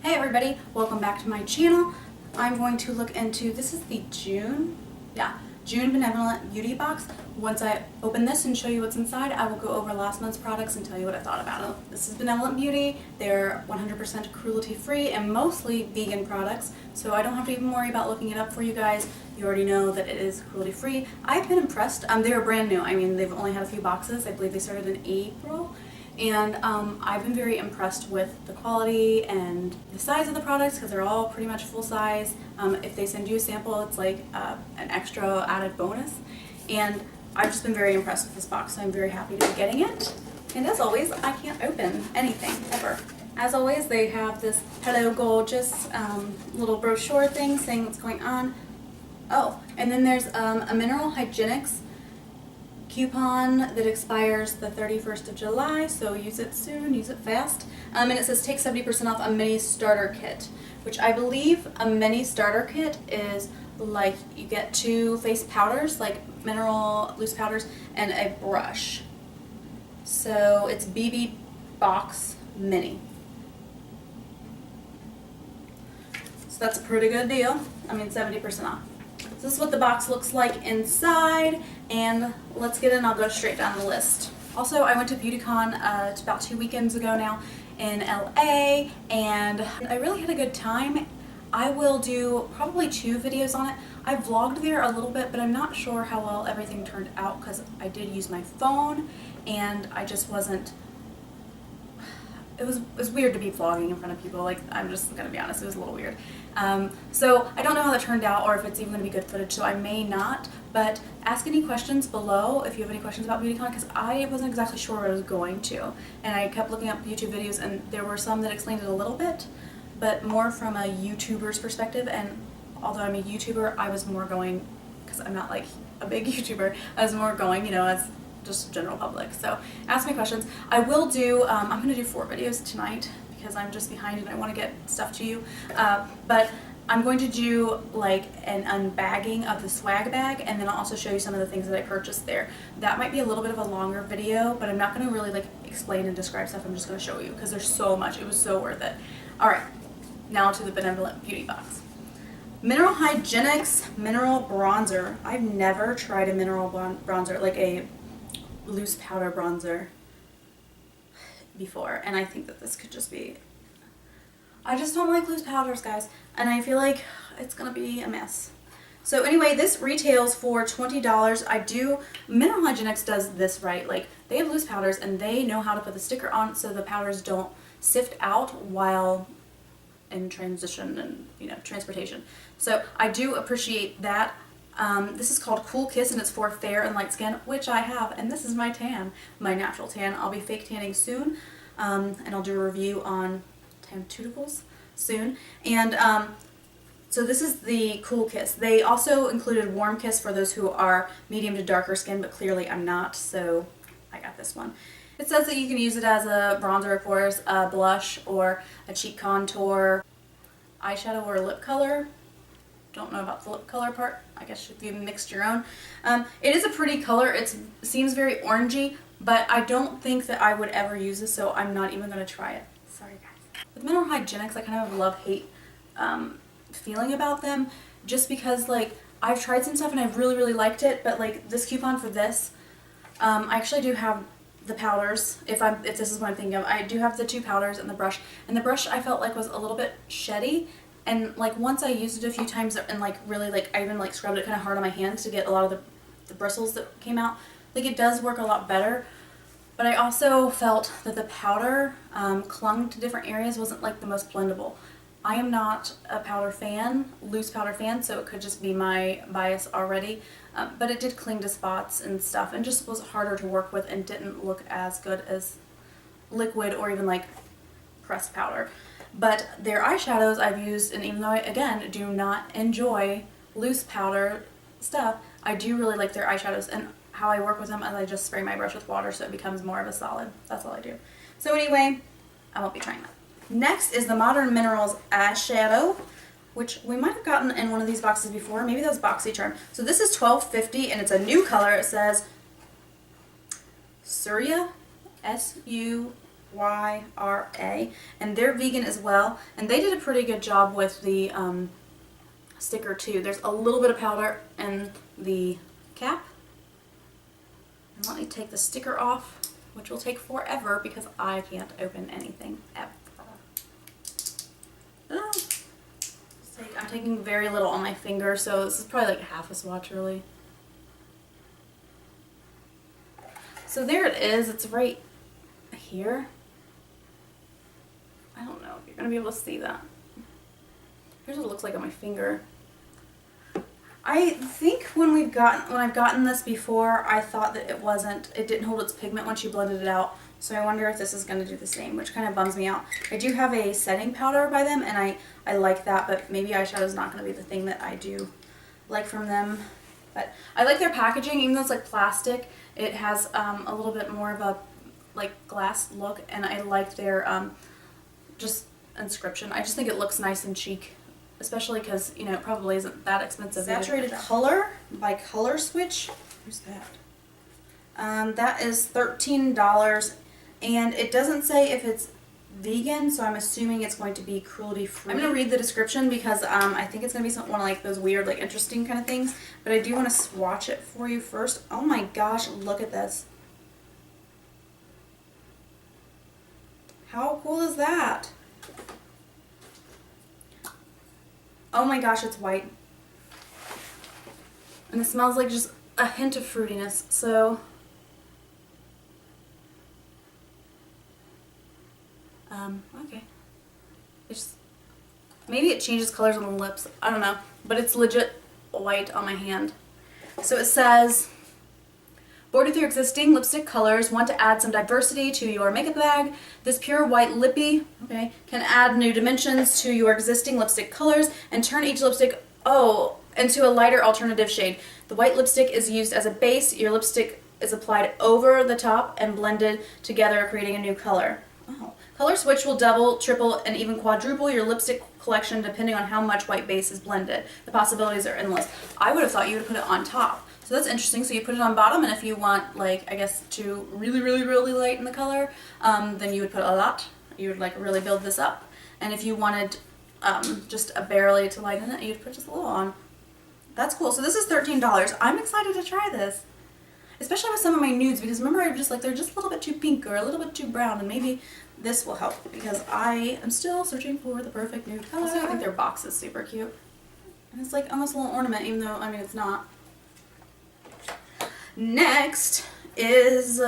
Hey everybody, welcome back to my channel. I'm going to look into, this is the June Benevolent Beauty Box. Once I open this and show you what's inside, I will go over last month's products and tell you what I thought about it. This is Benevolent Beauty. They're 100% cruelty free and mostly vegan products, so I don't have to even worry about looking it up for you guys. You already know that it is cruelty free. I've been impressed. They were brand new. I mean, they've only had a few boxes. I believe they started in April. And I've been very impressed with the quality and the size of the products because they're all pretty much full size. If they send you a sample, it's like an extra added bonus. And I've just been very impressed with this box, so I'm very happy to be getting it. And as always, I can't open anything, ever. As always, they have this Hello Gorgeous little brochure thing saying what's going on. Oh, and then there's a Mineral Hygienics coupon that expires the 31st of July, so use it soon, use it fast. And it says take 70% off a mini starter kit, which I believe a mini starter kit is like you get 2 face powders, like mineral loose powders, and a brush. So it's BB Box Mini. So that's a pretty good deal. I mean, 70% off. So this is what the box looks like inside, and let's get in. I'll go straight down the list. Also, I went to BeautyCon about 2 weekends ago now in LA, and I really had a good time. I will do probably 2 videos on it. I vlogged there a little bit, but I'm not sure how well everything turned out because I did use my phone, and I just wasn't. It was weird to be vlogging in front of people. Like, I'm just gonna be honest, it was a little weird. So I don't know how that turned out or if it's even gonna be good footage, so I may not, but ask any questions below if you have any questions about BeautyCon, because I wasn't exactly sure where I was going to, and I kept looking up YouTube videos, and there were some that explained it a little bit, but more from a YouTuber's perspective. And although I'm a YouTuber, I was more going, because I'm not like a big YouTuber, I was more going, you know, as just general public. So ask me questions. I will do, I'm going to do 4 videos tonight because I'm just behind and I want to get stuff to you. But I'm going to do like an unbagging of the swag bag, and then I'll also show you some of the things that I purchased there. That might be a little bit of a longer video, but I'm not going to really like explain and describe stuff. I'm just going to show you because there's so much. It was so worth it. Alright, now to the Benevolent Beauty Box. Mineral Hygienics Mineral Bronzer. I've never tried a mineral bronzer, like a loose powder bronzer before, and I think that this could just be, I just don't like loose powders, guys, and I feel like it's gonna be a mess. So anyway, this retails for $20. Mineral Hygienics does this right. Like, they have loose powders and they know how to put the sticker on so the powders don't sift out while in transition and, you know, transportation. So I do appreciate that. This is called Cool Kiss, and it's for fair and light skin, which I have, and this is my tan, my natural tan. I'll be fake tanning soon, and I'll do a review on Tantuticals soon. And so this is the Cool Kiss. They also included Warm Kiss for those who are medium to darker skin, but clearly I'm not, so I got this one. It says that you can use it as a bronzer, of course, a blush, or a cheek contour, eyeshadow, or lip color. Don't know about the lip color part. I guess if you mixed your own. It is a pretty color. It seems very orangey, but I don't think that I would ever use this, so I'm not even going to try it. Sorry, guys. With Mineral Hygienics, I kind of have a love-hate feeling about them, just because, like, I've tried some stuff and I really liked it, but, like, this coupon for this, I actually do have the powders, if this is what I'm thinking of. I do have the 2 powders and the brush I felt like was a little bit sheddy. And like once I used it a few times and like really like I even like scrubbed it kind of hard on my hands to get a lot of the bristles that came out. Like, it does work a lot better, but I also felt that the powder clung to different areas, wasn't like the most blendable. I am not a powder fan, loose powder fan, so it could just be my bias already, but it did cling to spots and stuff and just was harder to work with and didn't look as good as liquid or even like pressed powder. But their eyeshadows I've used, and even though I, again, do not enjoy loose powder stuff, I do really like their eyeshadows, and how I work with them is I just spray my brush with water so it becomes more of a solid. That's all I do. So anyway, I won't be trying that. Next is the Modern Minerals eyeshadow, which we might have gotten in one of these boxes before. Maybe that was BoxyCharm. So this is $12.50, and it's a new color. It says Surya, S-U YRA, and they're vegan as well, and they did a pretty good job with the sticker too. There's a little bit of powder in the cap. And let me take the sticker off, which will take forever because I can't open anything ever. I'm taking very little on my finger, so this is probably like half a swatch really. So there it is. It's right here. I don't know if you're going to be able to see that. Here's what it looks like on my finger. I think when I've gotten this before, I thought that it didn't hold its pigment once you blended it out. So I wonder if this is going to do the same, which kind of bums me out. I do have a setting powder by them, and I like that, but maybe eyeshadow is not going to be the thing that I do like from them. But I like their packaging, even though it's like plastic. It has a little bit more of a like glass look, and I like their just inscription. I just think it looks nice and chic, especially because, you know, it probably isn't that expensive. Saturated Color by Color Switch. Where's that? That is $13, and it doesn't say if it's vegan, so I'm assuming it's going to be cruelty free. I'm going to read the description because I think it's going to be one of like those weird, like interesting kind of things, but I do want to swatch it for you first. Oh my gosh, look at this. How cool is that? Oh my gosh, it's white. And it smells like just a hint of fruitiness, so okay. Maybe it changes colors on the lips. I don't know. But it's legit white on my hand. So it says, bored with your existing lipstick colors, want to add some diversity to your makeup bag? This pure white lippy, okay, can add new dimensions to your existing lipstick colors and turn each lipstick, into a lighter alternative shade. The white lipstick is used as a base. Your lipstick is applied over the top and blended together, creating a new color. Oh. Color Switch will double, triple, and even quadruple your lipstick collection depending on how much white base is blended. The possibilities are endless. I would have thought you would put it on top. So that's interesting. So you put it on bottom, and if you want, like, I guess to really, really, really lighten the color, then you would put a lot. You would like really build this up. And if you wanted just a barely to lighten it, you'd put just a little on. That's cool. So this is $13. I'm excited to try this. Especially with some of my nudes, because remember I'm just like, they're just a little bit too pink or a little bit too brown, and maybe this will help because I am still searching for the perfect nude color. Also, I think their box is super cute. And it's like almost a little ornament, even though, I mean, it's not. Next is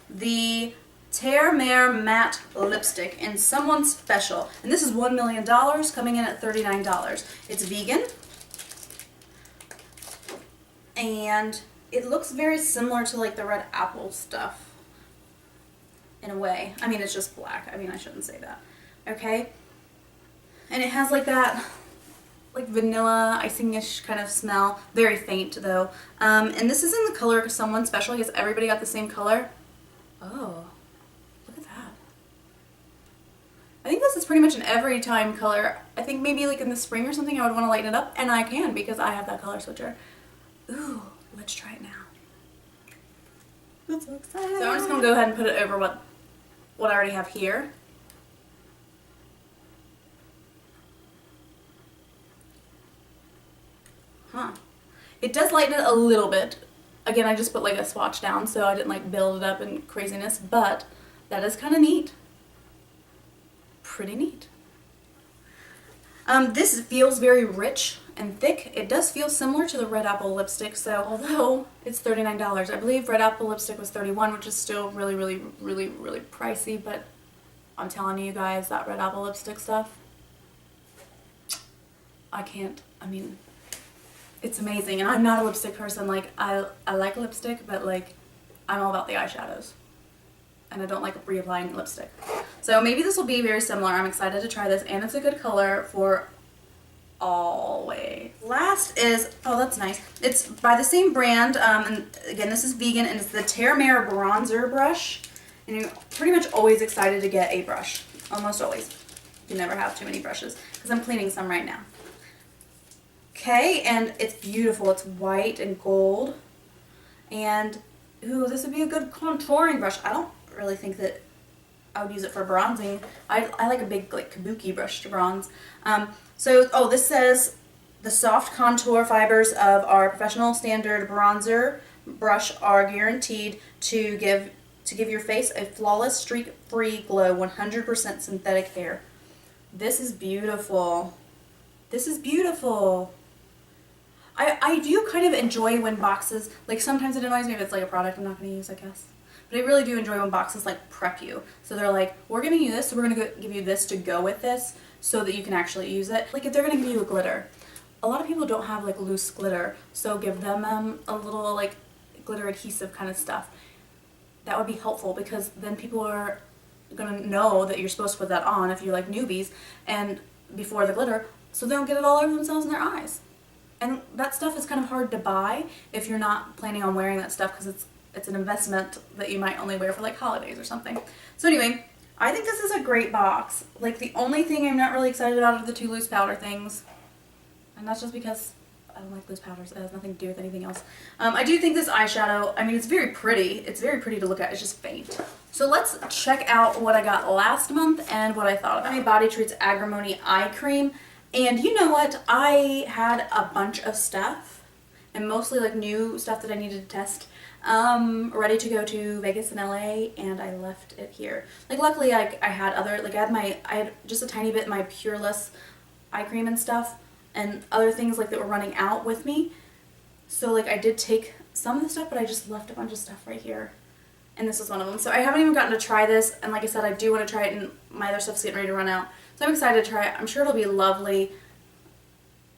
the Terre Mer Matte Lipstick in Someone Special. And this is $1 million, coming in at $39. It's vegan. And it looks very similar to like the red apple stuff in a way. I mean, it's just black. I mean, I shouldn't say that. Okay? And it has like that like vanilla icing-ish kind of smell. Very faint though. And this is in the color Someone Special. I guess everybody got the same color. Oh, look at that. I think this is pretty much an every time color. I think maybe like in the spring or something I would want to lighten it up, and I can because I have that color switcher. Ooh, let's try it now. I'm so excited. So I'm just going to go ahead and put it over what I already have here. Huh. It does lighten it a little bit. Again, I just put like a swatch down, so I didn't like build it up in craziness, but that is kind of neat. Pretty neat. This feels very rich and thick. It does feel similar to the Red Apple lipstick, so although it's $39, I believe Red Apple lipstick was $31, which is still really, really, really, really pricey, but I'm telling you guys, that Red Apple lipstick stuff, I mean, it's amazing. And I'm not a lipstick person. Like, I like lipstick, but like, I'm all about the eyeshadows. And I don't like reapplying lipstick. So maybe this will be very similar. I'm excited to try this, and it's a good color for always. Last is, oh, that's nice. It's by the same brand, and again, this is vegan, and it's the Terre Mer Bronzer Brush. And you're pretty much always excited to get a brush. Almost always. You never have too many brushes, because I'm cleaning some right now. Okay, and it's beautiful. It's white and gold. And, ooh, this would be a good contouring brush. I don't really think that I would use it for bronzing. I like a big like kabuki brush to bronze. So this says the soft contour fibers of our professional standard bronzer brush are guaranteed to give your face a flawless, streak-free glow, 100% synthetic hair. This is beautiful. This is beautiful. I do kind of enjoy when boxes, like sometimes it annoys me if it's like a product I'm not going to use, I guess. But I really do enjoy when boxes like prep you. So they're like, we're giving you this, so we're going to give you this to go with this so that you can actually use it. Like if they're going to give you a glitter. A lot of people don't have like loose glitter, so give them a little like glitter adhesive kind of stuff. That would be helpful because then people are going to know that you're supposed to put that on if you're like newbies and before the glitter, so they don't get it all over themselves and their eyes. And that stuff is kind of hard to buy if you're not planning on wearing that stuff because it's an investment that you might only wear for like holidays or something. So anyway, I think this is a great box. Like the only thing I'm not really excited about are the 2 loose powder things. And that's just because I don't like loose powders. It has nothing to do with anything else. I do think this eyeshadow, I mean, it's very pretty. It's very pretty to look at. It's just faint. So let's check out what I got last month and what I thought about it. Body Treats Agrimony Eye Cream. And you know what? I had a bunch of stuff, and mostly like new stuff that I needed to test, ready to go to Vegas and LA, and I left it here. Like luckily I had other, like I had just a tiny bit of my Pureless eye cream and stuff, and other things like that were running out with me. So like I did take some of the stuff, but I just left a bunch of stuff right here. And this is one of them. So I haven't even gotten to try this, and like I said, I do want to try it, and my other stuff's getting ready to run out. So I'm excited to try it. I'm sure it'll be lovely.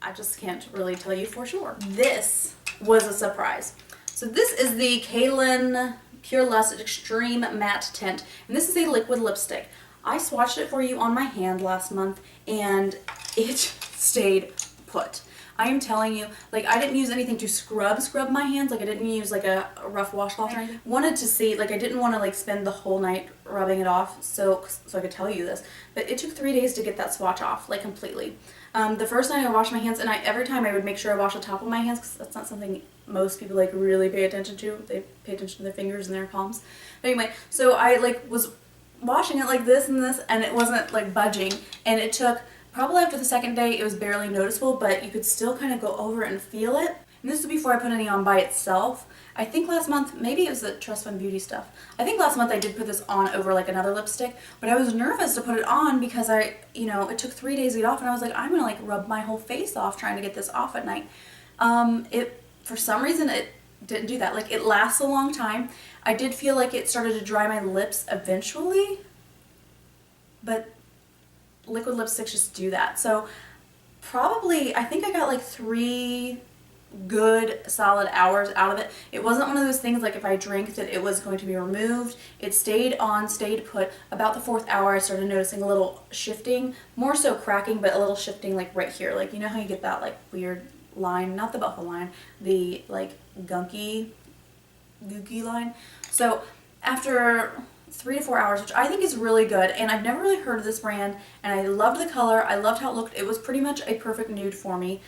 I just can't really tell you for sure. This was a surprise. So this is the Kaylin Pure Lust Extreme Matte Tint, and this is a liquid lipstick. I swatched it for you on my hand last month, and it stayed put. I am telling you, like I didn't use anything to scrub my hands, like I didn't use like a rough washcloth or anything. Wanted to see, like I didn't want to like spend the whole night rubbing it off so I could tell you this, but it took 3 days to get that swatch off, like completely. The first night I washed my hands, and every time I would make sure I wash the top of my hands because that's not something most people like really pay attention to. They pay attention to their fingers and their palms. But anyway, so I like was washing it like this and this, and it wasn't like budging, and it took probably after the second day it was barely noticeable, but you could still kind of go over and feel it. And this is before I put any on by itself. I think last month, maybe it was the Trust Fund Beauty stuff. I think last month I did put this on over like another lipstick, but I was nervous to put it on because it took 3 days to get off, and I was like, I'm gonna like rub my whole face off trying to get this off at night. For some reason it didn't do that. Like it lasts a long time. I did feel like it started to dry my lips eventually, but liquid lipsticks just do that. So probably, I think I got like 3 good solid hours out of it. It wasn't one of those things like if I drank that it was going to be removed. It stayed put. About the 4th hour I started noticing a little shifting, more so cracking, but a little shifting like right here. Like you know how you get that like weird line, not the buckle line, the like gooky line. So after 3 to 4 hours, which I think is really good, and I've never really heard of this brand, and I loved the color, I loved how it looked. It was pretty much a perfect nude for me.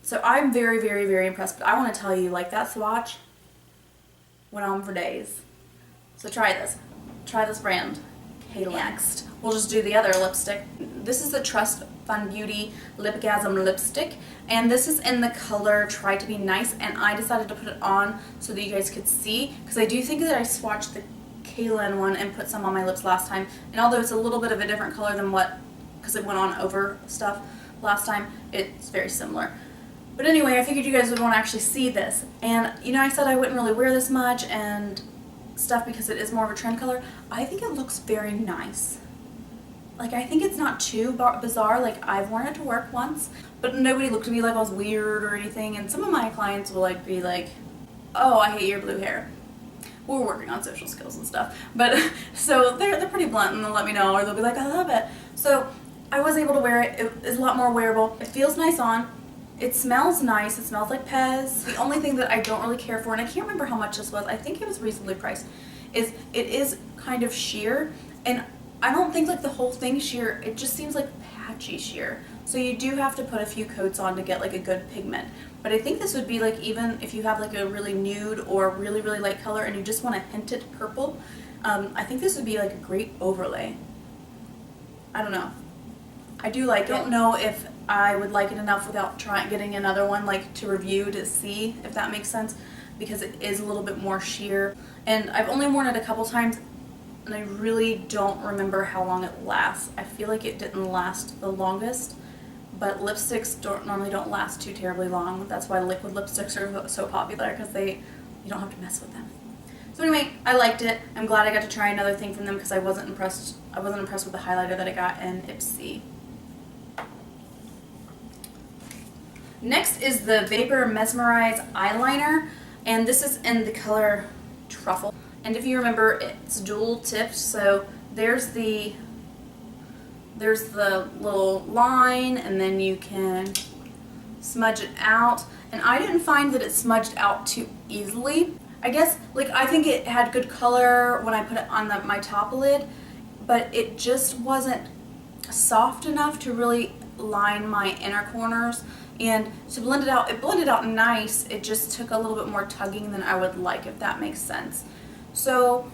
So I'm very, very, very impressed, but I want to tell you, like that swatch went on for days. So try this brand, Kaylin. Next, we'll just do the other lipstick. This is the Trust Fund Beauty Lipgasm lipstick, and this is in the color Try to Be Nice, and I decided to put it on so that you guys could see, because I do think that I swatched the Kaylin one and put some on my lips last time, and although it's a little bit of a different color than because it went on over stuff last time, it's very similar. But anyway, I figured you guys would want to actually see this, and I said I wouldn't really wear this much and stuff because it is more of a trend color. I think it looks very nice. Like I think it's not too bizarre. Like I've worn it to work once, but nobody looked at me like I was weird or anything, and some of my clients will like be like, oh, I hate your blue hair. We're working on social skills and stuff, but so they're pretty blunt, and they'll let me know, or they'll be like, I love it. So I was able to wear it. It is a lot more wearable. It feels nice on. It smells nice. It smells like Pez. The only thing that I don't really care for, and I can't remember how much this was, I think it was reasonably priced, is it is kind of sheer, and I don't think like the whole thing sheer. It just seems like patchy sheer. So you do have to put a few coats on to get like a good pigment. But I think this would be like, even if you have like a really nude or really, really light color and you just want to hint it purple, I think this would be like a great overlay. I don't know. I do like it. I don't know if I would like it enough without getting another one like to review to see if that makes sense, because it is a little bit more sheer. And I've only worn it a couple times and I really don't remember how long it lasts. I feel like it didn't last the longest, but lipsticks normally don't last too terribly long. That's why liquid lipsticks are so popular, because you don't have to mess with them. So anyway, I liked it. I'm glad I got to try another thing from them because I wasn't impressed with the highlighter that I got in Ipsy. Next is the Vapor Mesmerize eyeliner, and this is in the color Truffle. And if you remember, it's dual tipped, so there's the little line, and then you can smudge it out. And I didn't find that it smudged out too easily. I guess, like, I think it had good color when I put it on my top lid, but it just wasn't soft enough to really line my inner corners. And to blend it blended out nice. It just took a little bit more tugging than I would like, if that makes sense. So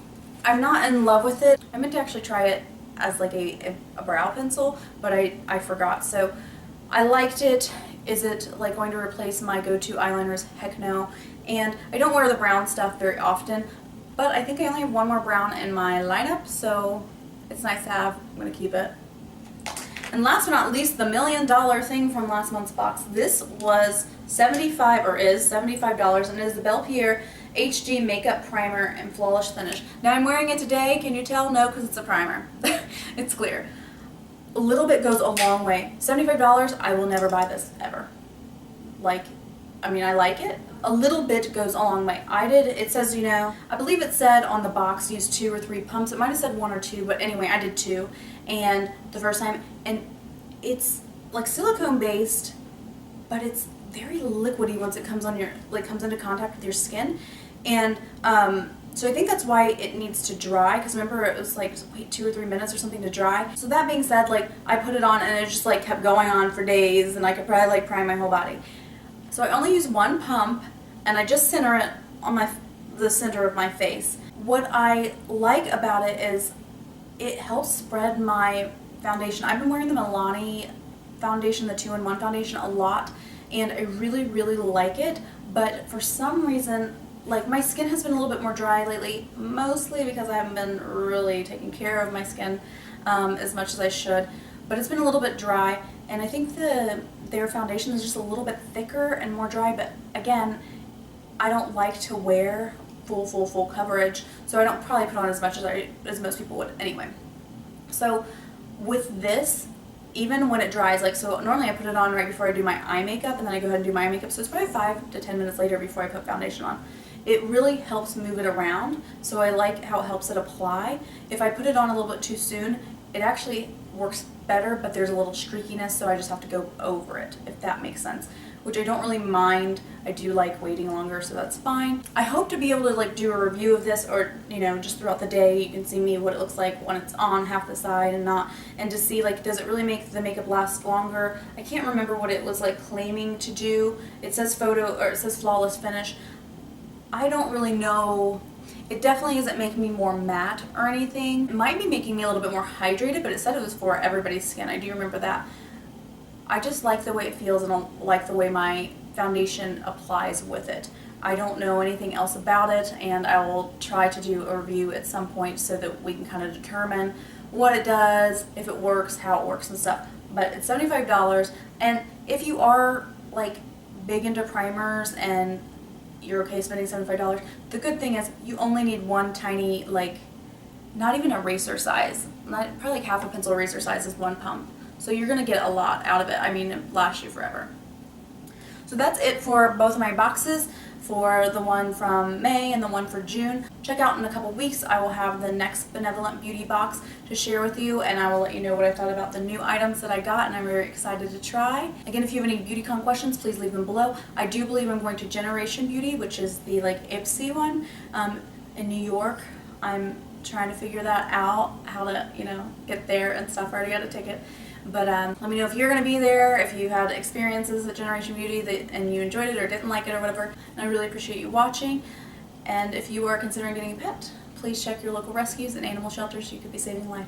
I'm not in love with it. I meant to actually try it as like a brow pencil, but I forgot. So I liked it. Is it like going to replace my go-to eyeliners? Heck no. And I don't wear the brown stuff very often, but I think I only have one more brown in my lineup, so it's nice to have. I'm going to keep it. And last but not least, the $1 million thing from last month's box. This was is $75, and it is the Belpierre HD Makeup Primer and Flawless Finish. Now I'm wearing it today. Can you tell? No, because it's a primer. It's clear. A little bit goes a long way. $75, I will never buy this, ever. Like, I mean, I like it. A little bit goes a long way. It says, you know, I believe it said on the box use 2 or 3 pumps. It might have said 1 or 2, but anyway, I did 2. And the first time, and it's like silicone based, but it's very liquidy once it comes into contact with your skin. And so I think that's why it needs to dry, because remember it was like, wait, 2 or 3 minutes or something to dry. So that being said, like, I put it on and it just like kept going on for days, and I could probably like prime my whole body. So I only use 1 pump, and I just center it on the center of my face. What I like about it is it helps spread my foundation. I've been wearing the Milani foundation, the 2-in-1 foundation, a lot, and I really, really like it. But for some reason, like, my skin has been a little bit more dry lately, mostly because I haven't been really taking care of my skin as much as I should. But it's been a little bit dry, and I think their foundation is just a little bit thicker and more dry. But again, I don't like to wear full coverage, so I don't probably put on as much as most people would anyway. So with this, even when it dries, like, so normally I put it on right before I do my eye makeup, and then I go ahead and do my eye makeup, so it's probably 5 to 10 minutes later before I put foundation on. It really helps move it around, so I like how it helps it apply. If I put it on a little bit too soon, it actually works better, but there's a little streakiness, so I just have to go over it, if that makes sense, which I don't really mind. I do like waiting longer, so that's fine. I hope to be able to like do a review of this, or, you know, just throughout the day you can see me what it looks like when it's on half the side and not, and to see like, does it really make the makeup last longer. I can't remember what it was like claiming to do. It says it says flawless finish. I don't really know. It definitely isn't making me more matte or anything. It might be making me a little bit more hydrated, but it said it was for everybody's skin. I do remember that. I just like the way it feels, and I like the way my foundation applies with it. I don't know anything else about it, and I will try to do a review at some point so that we can kind of determine what it does, if it works, how it works and stuff. But it's $75, and if you are like big into primers and you're okay spending $75, the good thing is you only need one tiny, like, not even eraser size, probably like half a pencil eraser size is 1 pump. So you're going to get a lot out of it. I mean, it lasts you forever. So that's it for both of my boxes, for the one from May and the one for June. Check out in a couple weeks. I will have the next Benevolent Beauty box to share with you, and I will let you know what I thought about the new items that I got, and I'm very excited to try. Again, if you have any BeautyCon questions, please leave them below. I do believe I'm going to Generation Beauty, which is the like Ipsy one in New York. I'm trying to figure that out, how to, you know, get there and stuff. I already got a ticket. But let me know if you're going to be there, if you had experiences at Generation Beauty and you enjoyed it or didn't like it or whatever. And I really appreciate you watching. And if you are considering getting a pet, please check your local rescues and animal shelters. You could be saving a life.